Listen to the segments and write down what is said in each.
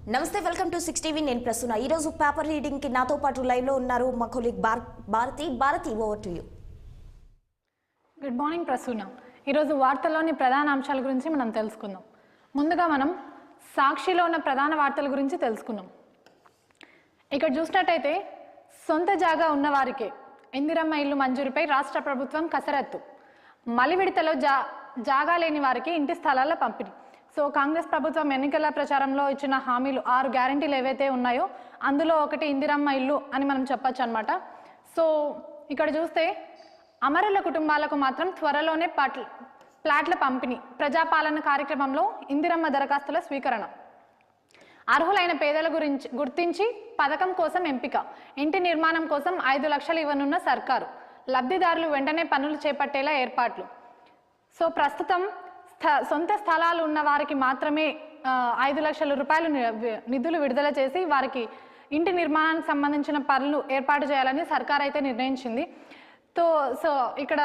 నమస్తే, welcome to 6 TV. నేను ప్రసన్న. ఈ రోజు పేపర్ రీడింగ్ కి నాతో పాటు లైవ్ లో ఉన్నారు మా colleague Bharati. Over to you. Good morning Prasanna. ఈరోజు వార్తల్లోని ప్రధాన అంశాల గురించి మనం తెలుసుకుందాం. ముందుగా మనం సాక్షిలో ఉన్న ప్రధాన వార్తల గురించి తెలుసుకుందాం. ఇక్కడ చూసినట్టయితే సొంత జాగా ఉన్నవారికే ఇందిరమ్మ ఇల్లు మంజూరుపై రాష్ట్ర ప్రభుత్వం కసరత్తు. మలి విడతలో జాగా లేని వారికి ఇంటి స్థలాల పంపిణీ. సో కాంగ్రెస్ ప్రభుత్వం ఎన్నికల ప్రచారంలో ఇచ్చిన హామీలు 6 గ్యారంటీలు ఏవైతే ఉన్నాయో అందులో ఒకటి ఇందిరమ్మ ఇల్లు అని మనం చెప్పచ్చు అనమాట. సో ఇక్కడ చూస్తే అమరుల కుటుంబాలకు మాత్రం త్వరలోనే ప్లాట్ల పంపిణీ. ప్రజాపాలన కార్యక్రమంలో ఇందిరమ్మ దరఖాస్తుల స్వీకరణ. అర్హులైన పేదల గుర్తించి పథకం కోసం ఎంపిక. ఇంటి నిర్మాణం కోసం 5 లక్షలు ఇవ్వనున్న సర్కారు. లబ్ధిదారులు వెంటనే పనులు చేపట్టేలా ఏర్పాట్లు. సో ప్రస్తుతం సొంత స్థలాలు ఉన్న వారికి మాత్రమే 5 లక్షల రూపాయలు నిధులు విడుదల చేసి వారికి ఇంటి నిర్మాణానికి సంబంధించిన పనులు ఏర్పాటు చేయాలని సర్కార్ అయితే నిర్ణయించింది. సో ఇక్కడ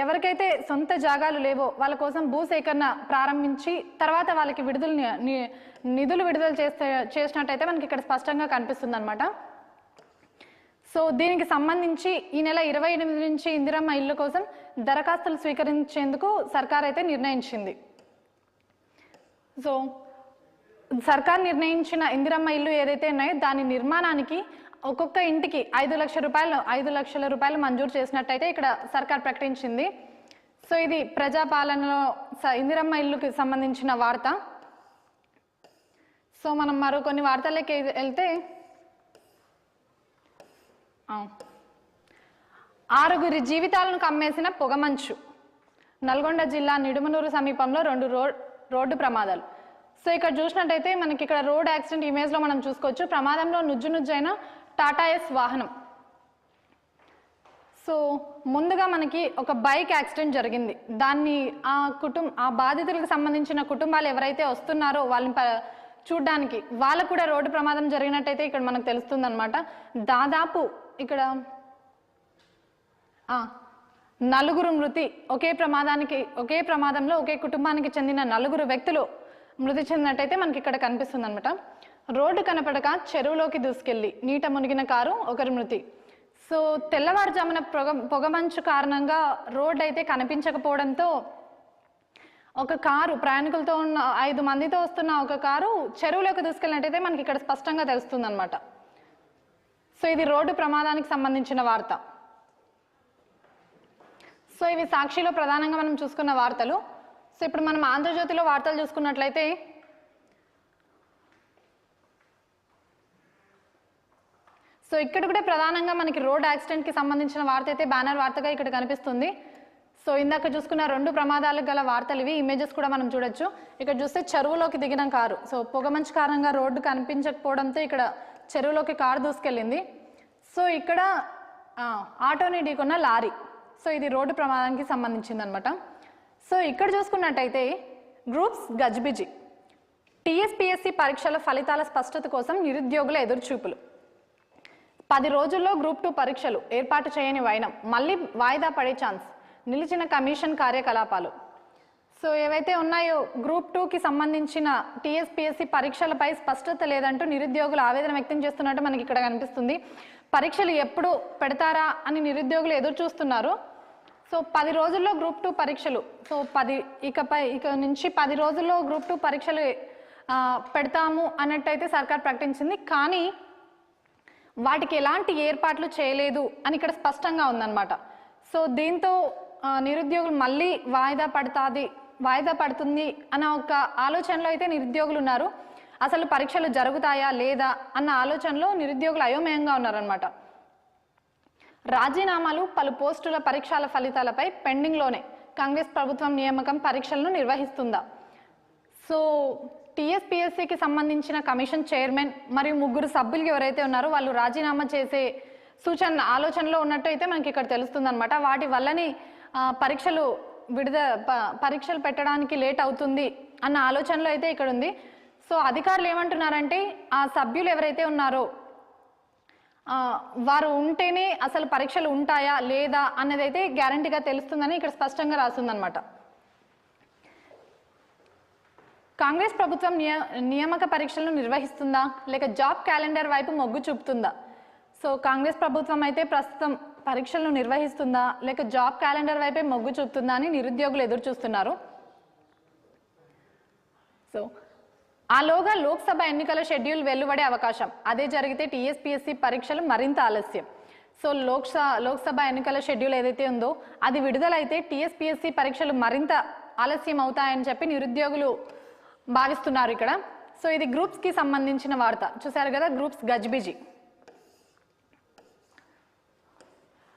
ఎవరికైతే సొంత జాగాలు లేవో వాళ్ళ కోసం భూసేకరణ ప్రారంభించి తర్వాత వాళ్ళకి నిధులు విడుదల చేసినట్టయితే మనకి ఇక్కడ స్పష్టంగా కనిపిస్తుంది అనమాట. సో దీనికి సంబంధించి ఈ నెల 28 నుంచి ఇందిరమ్మ ఇల్లు కోసం దరఖాస్తులు స్వీకరించేందుకు సర్కార్ అయితే నిర్ణయించింది. సో సర్కార్ నిర్ణయించిన ఇందిరమ్మ ఇల్లు ఏదైతే ఉన్నాయో దాని నిర్మాణానికి ఒక్కొక్క ఇంటికి 5 లక్షల రూపాయలు మంజూరు చేసినట్టయితే ఇక్కడ సర్కార్ ప్రకటించింది. సో ఇది ప్రజాపాలనలో ఇందిరమ్మ ఇల్లుకి సంబంధించిన వార్త. సో మనం మరో కొన్ని వార్తలకి వెళ్తే 6 జీవితాలను కమ్మేసిన పొగమంచు. నల్గొండ జిల్లా నిడుమనూరు సమీపంలో 2 రోడ్డు ప్రమాదాలు. సో ఇక్కడ చూసినట్టయితే మనకి ఇక్కడ రోడ్ యాక్సిడెంట్ ఇమేజ్లో మనం చూసుకోవచ్చు. ప్రమాదంలో నుజ్జునుజ్జైన టాటా ఎస్ వాహనం. సో ముందుగా మనకి ఒక బైక్ యాక్సిడెంట్ జరిగింది. దాన్ని ఆ బాధితులకు సంబంధించిన కుటుంబాలు ఎవరైతే వస్తున్నారో వాళ్ళని చూడ్డానికి వాళ్ళకు కూడా రోడ్డు ప్రమాదం జరిగినట్టయితే ఇక్కడ మనకు తెలుస్తుంది అనమాట. దాదాపు ఇక్కడ 4 మృతి. ఒకే ప్రమాదంలో ఒకే కుటుంబానికి చెందిన 4 వ్యక్తులు మృతి చెందినట్టయితే మనకి ఇక్కడ కనిపిస్తుంది అనమాట. రోడ్డు కనపడక చెరువులోకి దూసుకెళ్లి నీట మునిగిన కారు, 1 మృతి. సో తెల్లవారుజామున పొగమంచు కారణంగా రోడ్డు అయితే కనిపించకపోవడంతో ఒక కారు ప్రయాణికులతో ఉన్న 5 మందితో వస్తున్న ఒక కారు చెరువులోకి దూసుకెళ్ళినట్టయితే మనకి ఇక్కడ స్పష్టంగా తెలుస్తుంది అనమాట. సో ఇది రోడ్డు ప్రమాదానికి సంబంధించిన వార్త. సో ఇవి సాక్షిలో ప్రధానంగా మనం చూసుకున్న వార్తలు. సో ఇప్పుడు మనం ఆంధ్రజ్యోతిలో వార్తలు చూసుకున్నట్లయితే సో ఇక్కడ కూడా ప్రధానంగా మనకి రోడ్ యాక్సిడెంట్కి సంబంధించిన వార్త అయితే బ్యానర్ వార్తగా ఇక్కడ కనిపిస్తుంది. సో ఇందాక చూసుకున్న 2 ప్రమాదాలకు గల వార్తలు ఇవి. ఇమేజెస్ కూడా మనం చూడొచ్చు. ఇక్కడ చూస్తే చెరువులోకి దిగిన కారు. సో పొగమంచు కారణంగా రోడ్డు కనిపించకపోవడంతో ఇక్కడ చెరువులోకి కారు దూసుకెళ్ళింది. సో ఇక్కడ ఆటోని ఢీకొన్న లారీ. సో ఇది రోడ్డు ప్రమాదానికి సంబంధించింది అనమాట. సో ఇక్కడ చూసుకున్నట్టయితే గ్రూప్స్ గజిబిజి. టీఎస్పీఎస్సీ పరీక్షల ఫలితాల స్పష్టత కోసం నిరుద్యోగుల ఎదురుచూపులు. 10 రోజుల్లో గ్రూప్ 2 పరీక్షలు ఏర్పాటు చేయని వైనం. మళ్ళీ వాయిదా పడే ఛాన్స్. నిలిచిన కమిషన్ కార్యకలాపాలు. సో ఏవైతే ఉన్నాయో గ్రూప్ 2కి సంబంధించిన టీఎస్పీఎస్సీ పరీక్షలపై స్పష్టత లేదంటూ నిరుద్యోగులు ఆవేదన వ్యక్తం చేస్తున్నట్టు మనకి ఇక్కడ కనిపిస్తుంది. పరీక్షలు ఎప్పుడు పెడతారా అని నిరుద్యోగులు ఎదురు చూస్తున్నారు. సో 10 రోజుల్లో గ్రూప్ 2 పరీక్షలు. సో ఇక నుంచి 10 రోజుల్లో గ్రూప్ 2 పరీక్షలు పెడతాము అన్నట్టయితే సర్కార్ ప్రకటించింది. కానీ వాటికి ఎలాంటి ఏర్పాట్లు చేయలేదు అని ఇక్కడ స్పష్టంగా ఉందన్నమాట. సో దీంతో నిరుద్యోగులు మళ్ళీ వాయిదా పడుతుంది అన్న ఒక ఆలోచనలో అయితే నిరుద్యోగులు ఉన్నారు. అసలు పరీక్షలు జరుగుతాయా లేదా అన్న ఆలోచనలో నిరుద్యోగులు అయోమయంగా ఉన్నారనమాట. రాజీనామాలు, పలు పోస్టుల పరీక్షల ఫలితాలపై పెండింగ్లోనే. కాంగ్రెస్ ప్రభుత్వం నియామకం పరీక్షలను నిర్వహిస్తుందా? సో టీఎస్పీఎస్సీకి సంబంధించిన కమిషన్ చైర్మన్ మరియు 3 సభ్యులు ఎవరైతే ఉన్నారో వాళ్ళు రాజీనామా చేసే ఆలోచనలో ఉన్నట్టు అయితే మనకి ఇక్కడ తెలుస్తుంది అనమాట. వాటి వల్లనే పరీక్షలు పెట్టడానికి లేట్ అవుతుంది అన్న ఆలోచనలో అయితే ఇక్కడ ఉంది. సో అధికారులు ఏమంటున్నారంటే ఆ సభ్యులు ఎవరైతే ఉన్నారో వారు ఉంటేనే అసలు పరీక్షలు ఉంటాయా లేదా అన్నది అయితే గ్యారంటీగా తెలుస్తుందని ఇక్కడ స్పష్టంగా రాస్తుందన్నమాట. కాంగ్రెస్ ప్రభుత్వం నియామక పరీక్షలను నిర్వహిస్తుందా లేక జాబ్ క్యాలెండర్ వైపు మొగ్గు చూపుతుందా? సో కాంగ్రెస్ ప్రభుత్వం అయితే ప్రస్తుతం పరీక్షలను నిర్వహిస్తుందా లేక జాబ్ క్యాలెండర్ వైపే మొగ్గు చూపుతుందా అని నిరుద్యోగులు ఎదురు చూస్తున్నారు. సో ఆలోగా లోక్సభ ఎన్నికల షెడ్యూల్ వెలువడే అవకాశం. అదే జరిగితే టీఎస్పీఎస్సీ పరీక్షలు మరింత ఆలస్యం. సో లోక్సభ ఎన్నికల షెడ్యూల్ ఏదైతే ఉందో అది విడుదలైతే టీఎస్పీఎస్సీ పరీక్షలు మరింత ఆలస్యం అవుతాయని చెప్పి నిరుద్యోగులు భావిస్తున్నారు ఇక్కడ. సో ఇది గ్రూప్స్కి సంబంధించిన వార్త. చూసారు కదా, గ్రూప్స్ గజిబిజి.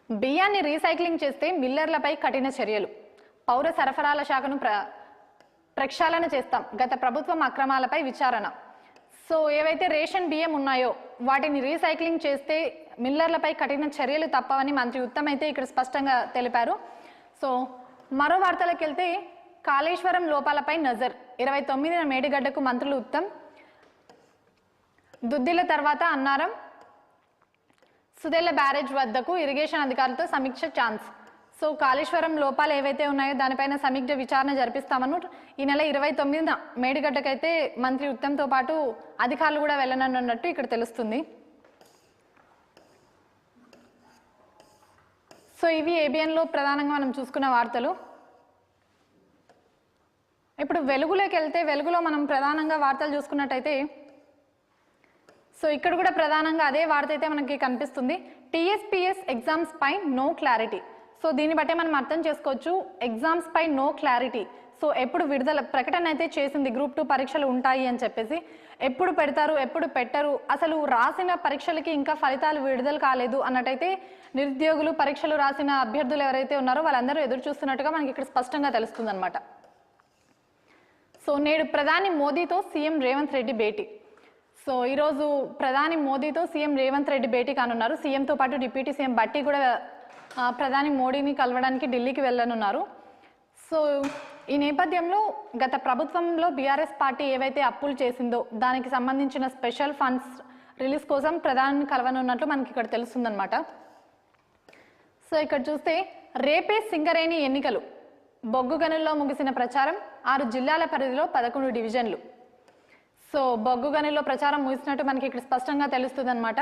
బియ్యాన్ని రీసైక్లింగ్ చేస్తే మిల్లర్లపై కఠిన చర్యలు. పౌర సరఫరాల శాఖను ప్రక్షాళన చేస్తాం. గత ప్రభుత్వం అక్రమాలపై విచారణ. సో ఏవైతే రేషన్ బియ్యం ఉన్నాయో వాటిని రీసైక్లింగ్ చేస్తే మిల్లర్లపై కఠిన చర్యలు తప్పవని మంత్రి ఉత్తమ్ అయితే ఇక్కడ స్పష్టంగా తెలిపారు. సో మరో వార్తలకు వెళ్తే కాళేశ్వరం లోపాలపై నజర్. 29న మేడిగడ్డకు మంత్రులు ఉత్తమ్, దుద్దిల తర్వాత అన్నారం, సుదేళ్ల బ్యారేజ్ వద్దకు ఇరిగేషన్ అధికారులతో సమీక్ష ఛాన్స్. సో కాళేశ్వరం లోపాలు ఏవైతే ఉన్నాయో దానిపైన సమీక్ష విచారణ జరిపిస్తామని ఈ నెల 29న మేడిగడ్డకైతే మంత్రి ఉత్తమ్తో పాటు అధికారులు కూడా వెళ్ళనున్నట్టు ఇక్కడ తెలుస్తుంది. సో ఇవి ఏబిఎన్లో ప్రధానంగా మనం చూసుకున్న వార్తలు. ఇప్పుడు వెలుగులోకి వెళ్తే వెలుగులో మనం ప్రధానంగా వార్తలు చూసుకున్నట్టయితే సో ఇక్కడ కూడా ప్రధానంగా అదే వార్త అయితే మనకి కనిపిస్తుంది. టీఎస్పీఎస్ ఎగ్జామ్స్ పై నో క్లారిటీ. సో దీన్ని బట్టే మనం అర్థం చేసుకోవచ్చు, ఎగ్జామ్స్ పై నో క్లారిటీ. సో ఎప్పుడు విడుదల ప్రకటన అయితే చేసింది గ్రూప్ 2 పరీక్షలు ఉంటాయి అని చెప్పేసి, ఎప్పుడు పెడతారు ఎప్పుడు పెట్టరు, అసలు రాసిన పరీక్షలకి ఇంకా ఫలితాలు విడుదల కాలేదు అన్నట్టయితే నిరుద్యోగులు పరీక్షలు రాసిన అభ్యర్థులు ఎవరైతే ఉన్నారో వాళ్ళందరూ ఎదురు చూస్తున్నట్టుగా మనకి ఇక్కడ స్పష్టంగా తెలుస్తుంది అనమాట. సో నేడు ప్రధాని మోదీతో సీఎం రేవంత్ రెడ్డి భేటీ. సో ఈరోజు ప్రధాని మోదీతో సీఎం రేవంత్ రెడ్డి భేటీ కానున్నారు. సీఎంతో పాటు డిప్యూటీ సీఎం భట్టి కూడా ప్రధాని మోడీని కలవడానికి ఢిల్లీకి వెళ్ళనున్నారు. సో ఈ నేపథ్యంలో గత ప్రభుత్వంలో బీఆర్ఎస్ పార్టీ ఏవైతే అప్పులు చేసిందో దానికి సంబంధించిన స్పెషల్ ఫండ్స్ రిలీజ్ కోసం ప్రధాని కలవనున్నట్లు మనకి ఇక్కడ తెలుస్తుందన్నమాట. సో ఇక్కడ చూస్తే రేపే సింగరేణి ఎన్నికలు. బొగ్గు గనుల్లో ముగిసిన ప్రచారం. 6 జిల్లాల పరిధిలో 11 డివిజన్లు. సో బొగ్గు గనుల్లో ప్రచారం ముగిసినట్టు మనకి ఇక్కడ స్పష్టంగా తెలుస్తుంది అనమాట.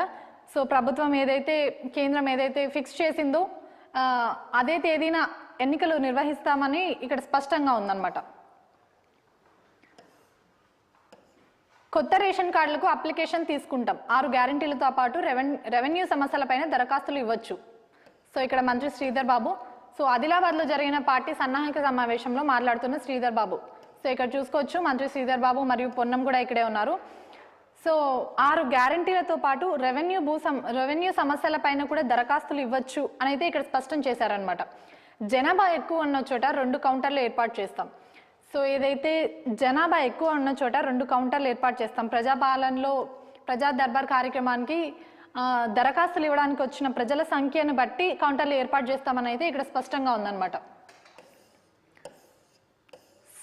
సో ప్రభుత్వం ఏదైతే కేంద్రం ఏదైతే ఫిక్స్ చేసిందో అదే తేదీన ఎన్నికలు నిర్వహిస్తామని ఇక్కడ స్పష్టంగా ఉందన్నమాట. కొత్త రేషన్ కార్డులకు అప్లికేషన్ తీసుకుంటాం. 6 గ్యారంటీలతో పాటు రెవెన్యూ సమస్యలపైన దరఖాస్తులు ఇవ్వచ్చు. సో ఇక్కడ మంత్రి శ్రీధర్ బాబు. సో ఆదిలాబాద్లో జరిగిన పార్టీ సన్నాహక సమావేశంలో మాట్లాడుతున్న శ్రీధర్ బాబు. సో ఇక్కడ చూసుకోవచ్చు మంత్రి శ్రీధర్ బాబు మరియు పొన్నం కూడా ఇక్కడే ఉన్నారు. సో 6 గ్యారంటీలతో పాటు రెవెన్యూ సమస్యలపైన కూడా దరఖాస్తులు ఇవ్వచ్చు అని అయితే ఇక్కడ స్పష్టం చేశారనమాట. జనాభా ఎక్కువ ఉన్న చోట 2 కౌంటర్లు ఏర్పాటు చేస్తాం. సో ఏదైతే జనాభా ఎక్కువ ఉన్న చోట 2 కౌంటర్లు ఏర్పాటు చేస్తాం. ప్రజాపాలనలో ప్రజా దర్బార్ కార్యక్రమానికి దరఖాస్తులు ఇవ్వడానికి వచ్చిన ప్రజల సంఖ్యను బట్టి కౌంటర్లు ఏర్పాటు చేస్తామని అయితే ఇక్కడ స్పష్టంగా ఉందన్నమాట.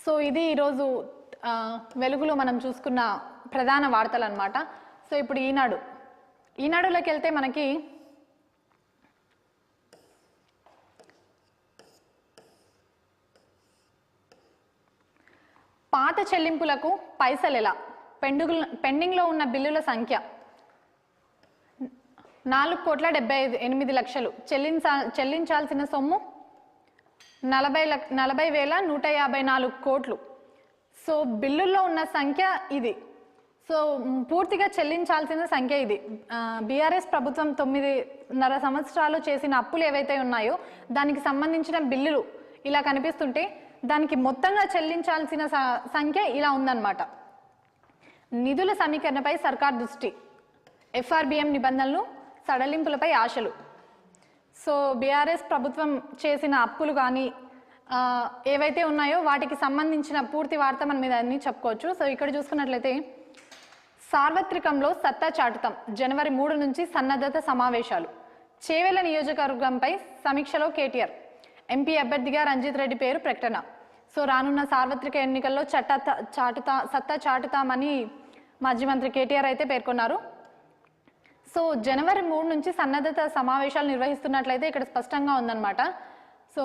సో ఇది ఈరోజు వెలుగులో మనం చూసుకున్న ప్రధాన వార్తలు అన్నమాట. సో ఇప్పుడు ఈనాడులోకి వెళ్తే మనకి పాత చెల్లింపులకు పైసలు ఎలా, పెండింగ్లో ఉన్న బిల్లుల సంఖ్య 4,78,00,000, చెల్లించాల్సిన సొమ్ము 40,154 కోట్లు. సో బిల్లుల్లో ఉన్న సంఖ్య ఇది. సో పూర్తిగా చెల్లించాల్సిన సంఖ్య ఇది. బీఆర్ఎస్ ప్రభుత్వం 9.5 సంవత్సరాలు చేసిన అప్పులు ఏవైతే ఉన్నాయో దానికి సంబంధించిన బిల్లులు ఇలా కనిపిస్తుంటే దానికి మొత్తంగా చెల్లించాల్సిన సంఖ్య ఇలా ఉందన్నమాట. నిధుల సమీకరణపై సర్కార్ దృష్టి. ఎఫ్ఆర్బిఎం నిబంధనలు, సడలింపులపై ఆశలు. సో బీఆర్ఎస్ ప్రభుత్వం చేసిన అప్పులు కానీ ఏవైతే ఉన్నాయో వాటికి సంబంధించిన పూర్తి వార్త మనం మీద అన్ని చెప్పుకోవచ్చు. సో ఇక్కడ చూసుకున్నట్లయితే సార్వత్రికంలో సత్తా చాటుతాం. జనవరి 3 నుంచి సన్నద్ధత సమావేశాలు. చేవెళ్ల నియోజకవర్గంపై సమీక్షలో కేటీఆర్. ఎంపీ అభ్యర్థిగా రంజిత్ రెడ్డి పేరు ప్రకటన. సో రానున్న సార్వత్రిక ఎన్నికల్లో సత్తా చాటుతామని మాజీ మంత్రి కేటీఆర్ అయితే పేర్కొన్నారు. సో జనవరి 3 నుంచి సన్నద్ధత సమావేశాలు నిర్వహిస్తున్నట్లయితే ఇక్కడ స్పష్టంగా ఉందన్నమాట. సో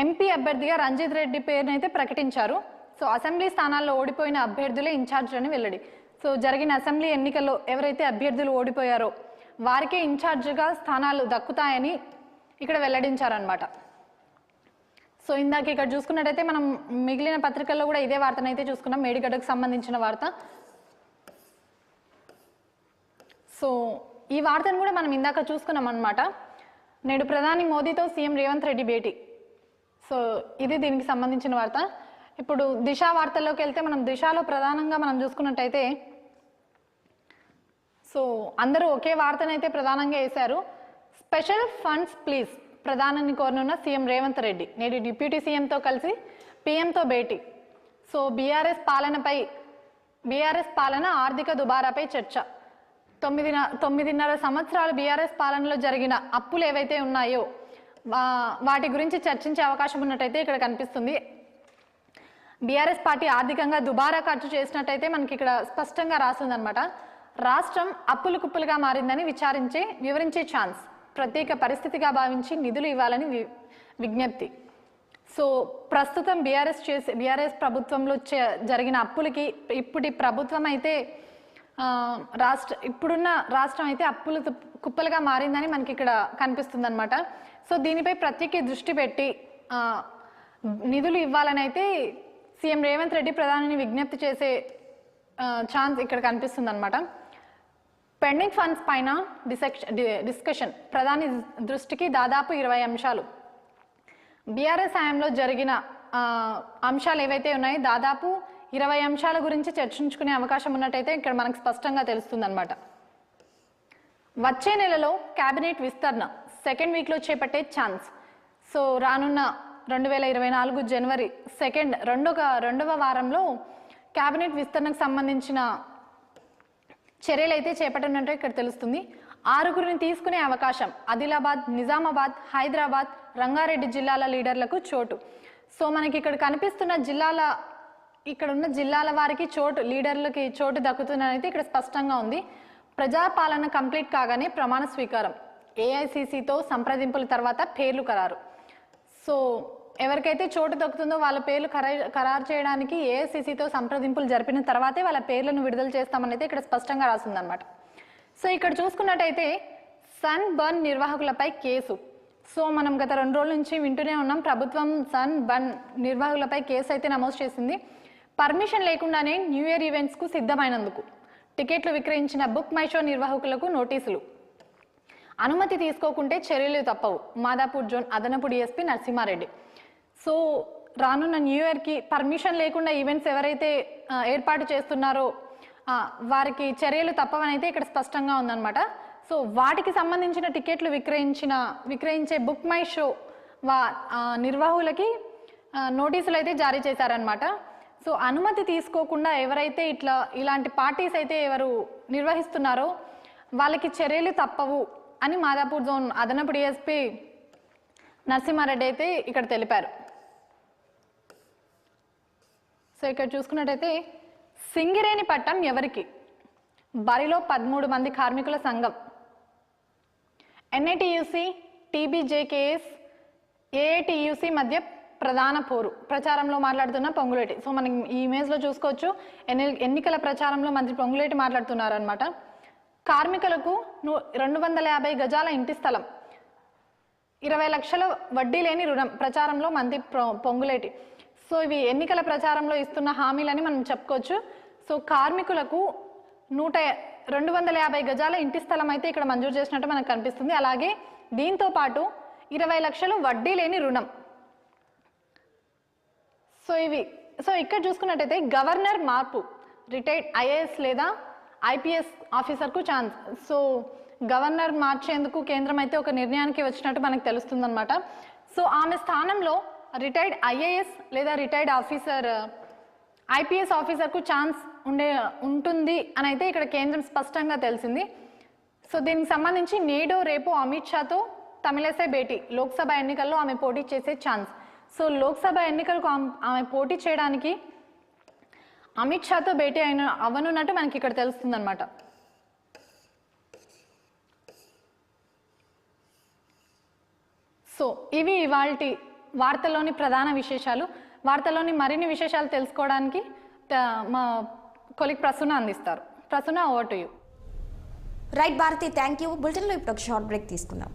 ఎంపీ అభ్యర్థిగా రంజిత్ రెడ్డి పేరునైతే ప్రకటించారు. సో అసెంబ్లీ స్థానాల్లో ఓడిపోయిన అభ్యర్థులే ఇన్ఛార్జ్ అని వెల్లడి. సో జరిగిన అసెంబ్లీ ఎన్నికల్లో ఎవరైతే అభ్యర్థులు ఓడిపోయారో వారికే ఇన్ఛార్జ్గా స్థానాలు దక్కుతాయని ఇక్కడ వెల్లడించారనమాట. సో ఇందాక ఇక్కడ చూసుకున్నట్టయితే మనం మిగిలిన పత్రికల్లో కూడా ఇదే వార్తనైతే చూసుకున్నాం, మేడిగడ్డకు సంబంధించిన వార్త. సో ఈ వార్తను కూడా మనం ఇందాక చూసుకున్నాం అనమాట. నేడు ప్రధాని మోదీతో సీఎం రేవంత్ రెడ్డి భేటీ. సో ఇది దీనికి సంబంధించిన వార్త. ఇప్పుడు దిశ వార్తల్లోకి వెళ్తే మనం దిశలో ప్రధానంగా మనం చూసుకున్నట్టయితే సో అందరూ ఒకే వార్తనైతే ప్రధానంగా వేశారు. స్పెషల్ ఫండ్స్ ప్లీజ్ ప్రధానాన్ని కోరనున్న సీఎం రేవంత్ రెడ్డి. నేడు డిప్యూటీ సీఎంతో కలిసి పీఎంతో భేటీ. సో బీఆర్ఎస్ పాలన ఆర్థిక దుబారాపై చర్చ. 9.5 సంవత్సరాలు బీఆర్ఎస్ పాలనలో జరిగిన అప్పులు ఏవైతే ఉన్నాయో వాటి గురించి చర్చించే అవకాశం ఉన్నట్టయితే ఇక్కడ కనిపిస్తుంది. బీఆర్ఎస్ పార్టీ ఆర్థికంగా దుబారా ఖర్చు చేసినట్టయితే మనకి ఇక్కడ స్పష్టంగా రాస్తుందన్నమాట. రాష్ట్రం అప్పులు కుప్పులుగా మారిందని వివరించే ఛాన్స్, ప్రత్యేక పరిస్థితిగా భావించి నిధులు ఇవ్వాలని విజ్ఞప్తి. సో ప్రస్తుతం బీఆర్ఎస్ ప్రభుత్వంలో జరిగిన అప్పులకి ఇప్పటి ప్రభుత్వం అయితే ఇప్పుడున్న రాష్ట్రం అయితే అప్పులు కుప్పలుగా మారిందని మనకి ఇక్కడ కనిపిస్తుంది అనమాట. సో దీనిపై ప్రత్యేక దృష్టి పెట్టి నిధులు ఇవ్వాలని అయితే సీఎం రేవంత్ రెడ్డి ప్రధానిని విజ్ఞప్తి చేసే ఛాన్స్ ఇక్కడ కనిపిస్తుంది అనమాట. పెండింగ్ ఫండ్స్ పైన డిస్కషన్, ప్రధాని దృష్టికి దాదాపు 20 అంశాలు. బీఆర్ఎస్ హయాంలో జరిగిన అంశాలు ఏవైతే ఉన్నాయో దాదాపు 20 అంశాల గురించి చర్చించుకునే అవకాశం ఉన్నట్టయితే ఇక్కడ మనకు స్పష్టంగా తెలుస్తుంది అనమాట. వచ్చే నెలలో కేబినెట్ విస్తరణ సెకండ్ వీక్లో చేపట్టే ఛాన్స్. సో రానున్న 2024 జనవరి రెండవ వారంలో కేబినెట్ విస్తరణకు సంబంధించిన చర్యలు అయితే చేపట్టనున్నట్టు ఇక్కడ తెలుస్తుంది. 6గురిని తీసుకునే అవకాశం. ఆదిలాబాద్, నిజామాబాద్, హైదరాబాద్, రంగారెడ్డి జిల్లాల లీడర్లకు చోటు. సో మనకి ఇక్కడ ఉన్న జిల్లాల వారికి లీడర్లకి చోటు దక్కుతుందని ఇక్కడ స్పష్టంగా ఉంది. ప్రజాపాలన కంప్లీట్ కాగానే ప్రమాణ స్వీకారం. ఏఐసిసితో సంప్రదింపుల తర్వాత పేర్లు ఖరారు. సో ఎవరికైతే చోటు దక్కుతుందో వాళ్ళ పేర్లు ఖరారు చేయడానికి ఏఐసిసితో సంప్రదింపులు జరిపిన తర్వాతే వాళ్ళ పేర్లను విడుదల చేస్తామని అయితే ఇక్కడ స్పష్టంగా రాసిందనమాట. సో ఇక్కడ చూసుకున్నట్టయితే సన్ బర్న్ నిర్వాహకులపై కేసు. సో మనం గత 2 రోజుల నుంచి వింటూనే ఉన్నాం, ప్రభుత్వం సన్ బర్న్ నిర్వాహకులపై కేసు అయితే నమోదు చేసింది. పర్మిషన్ లేకుండానే న్యూ ఇయర్ ఈవెంట్స్కు సిద్ధమైనందుకు టికెట్లు విక్రయించిన బుక్ మై షో నిర్వాహకులకు నోటీసులు. అనుమతి తీసుకోకుంటే చర్యలు తప్పవు. మాదాపూర్ జోన్ అదనపు డిఎస్పీ నరసింహారెడ్డి. సో రానున్న న్యూ ఇయర్కి పర్మిషన్ లేకుండా ఈవెంట్స్ ఎవరైతే ఏర్పాటు చేస్తున్నారో వారికి చర్యలు తప్పవని అయితే ఇక్కడ స్పష్టంగా ఉందన్నమాట. సో వాటికి సంబంధించిన టికెట్లు విక్రయించే బుక్ మై షో నిర్వాహకులకి నోటీసులు అయితే జారీ చేశారనమాట. సో అనుమతి తీసుకోకుండా ఎవరైతే ఇలాంటి పార్టీస్ అయితే ఎవరు నిర్వహిస్తున్నారో వాళ్ళకి చర్యలు తప్పవు అని మాదాపూర్ జోన్ అదనపు డిఎస్పీ నరసింహారెడ్డి అయితే ఇక్కడ తెలిపారు. సో ఇక్కడ చూసుకున్నట్టయితే సింగిరేణి పట్టం ఎవరికి? బరిలో 13 మంది కార్మికుల సంఘం. ఎన్ఐటియుసి, టీబీజేకేఎస్, ఏఐటియుసి మధ్య ప్రధాన పోరు. ప్రచారంలో మాట్లాడుతున్న పొంగులేటి. సో మనం ఈ ఇమేజ్లో చూసుకోవచ్చు, ఎన్నికల ప్రచారంలో మంత్రి పొంగులేటి మాట్లాడుతున్నారు అనమాట. కార్మికులకు 250 గజాల ఇంటి స్థలం, 20 లక్షల వడ్డీ లేని రుణం. ప్రచారంలో మంత్రి పొంగులేటి. సో ఇవి ఎన్నికల ప్రచారంలో ఇస్తున్న హామీలని మనం చెప్పుకోవచ్చు. సో కార్మికులకు 250 గజాల ఇంటి స్థలం అయితే ఇక్కడ మంజూరు చేసినట్టు మనకు కనిపిస్తుంది. అలాగే దీంతో పాటు 20 లక్షలు వడ్డీ లేని రుణం. సో ఇక్కడ చూసుకున్నట్టయితే గవర్నర్ మార్పు, రిటైర్డ్ ఐఏఎస్ లేదా ఐపీఎస్ ఆఫీసర్కు ఛాన్స్. సో గవర్నర్ మార్చేందుకు కేంద్రం అయితే ఒక నిర్ణయానికి వచ్చినట్టు మనకు తెలుస్తుందన్నమాట. సో ఆమె స్థానంలో రిటైర్డ్ ఐఏఎస్ లేదా రిటైర్డ్ ఆఫీసర్ ఐపీఎస్ ఆఫీసర్కు ఛాన్స్ ఉంటుంది అని అయితే ఇక్కడ కేంద్రం స్పష్టంగా తెలిసింది. సో దీనికి సంబంధించి నేడో రేపు అమిత్ షాతో తమిళసై భేటీ. లోక్సభ ఎన్నికల్లో ఆమె పోటీ చేసే ఛాన్స్. సో లోక్సభ ఎన్నికలకు ఆమె పోటీ చేయడానికి అమిత్ షాతో భేటీ అవ్వనున్నట్టు మనకి ఇక్కడ తెలుస్తుంది అనమాట. సో ఇవి ఇవాల్టి వార్తల్లోని ప్రధాన విశేషాలు. వార్తల్లోని మరిన్ని విశేషాలు తెలుసుకోవడానికి మా కొలిక్ ప్రసూన అందిస్తారు. Prasuna, over to you. Right Bharati, thank you. బులెటిన్లో ఇప్పుడు ఒక షార్ట్ బ్రేక్ తీసుకుందాం.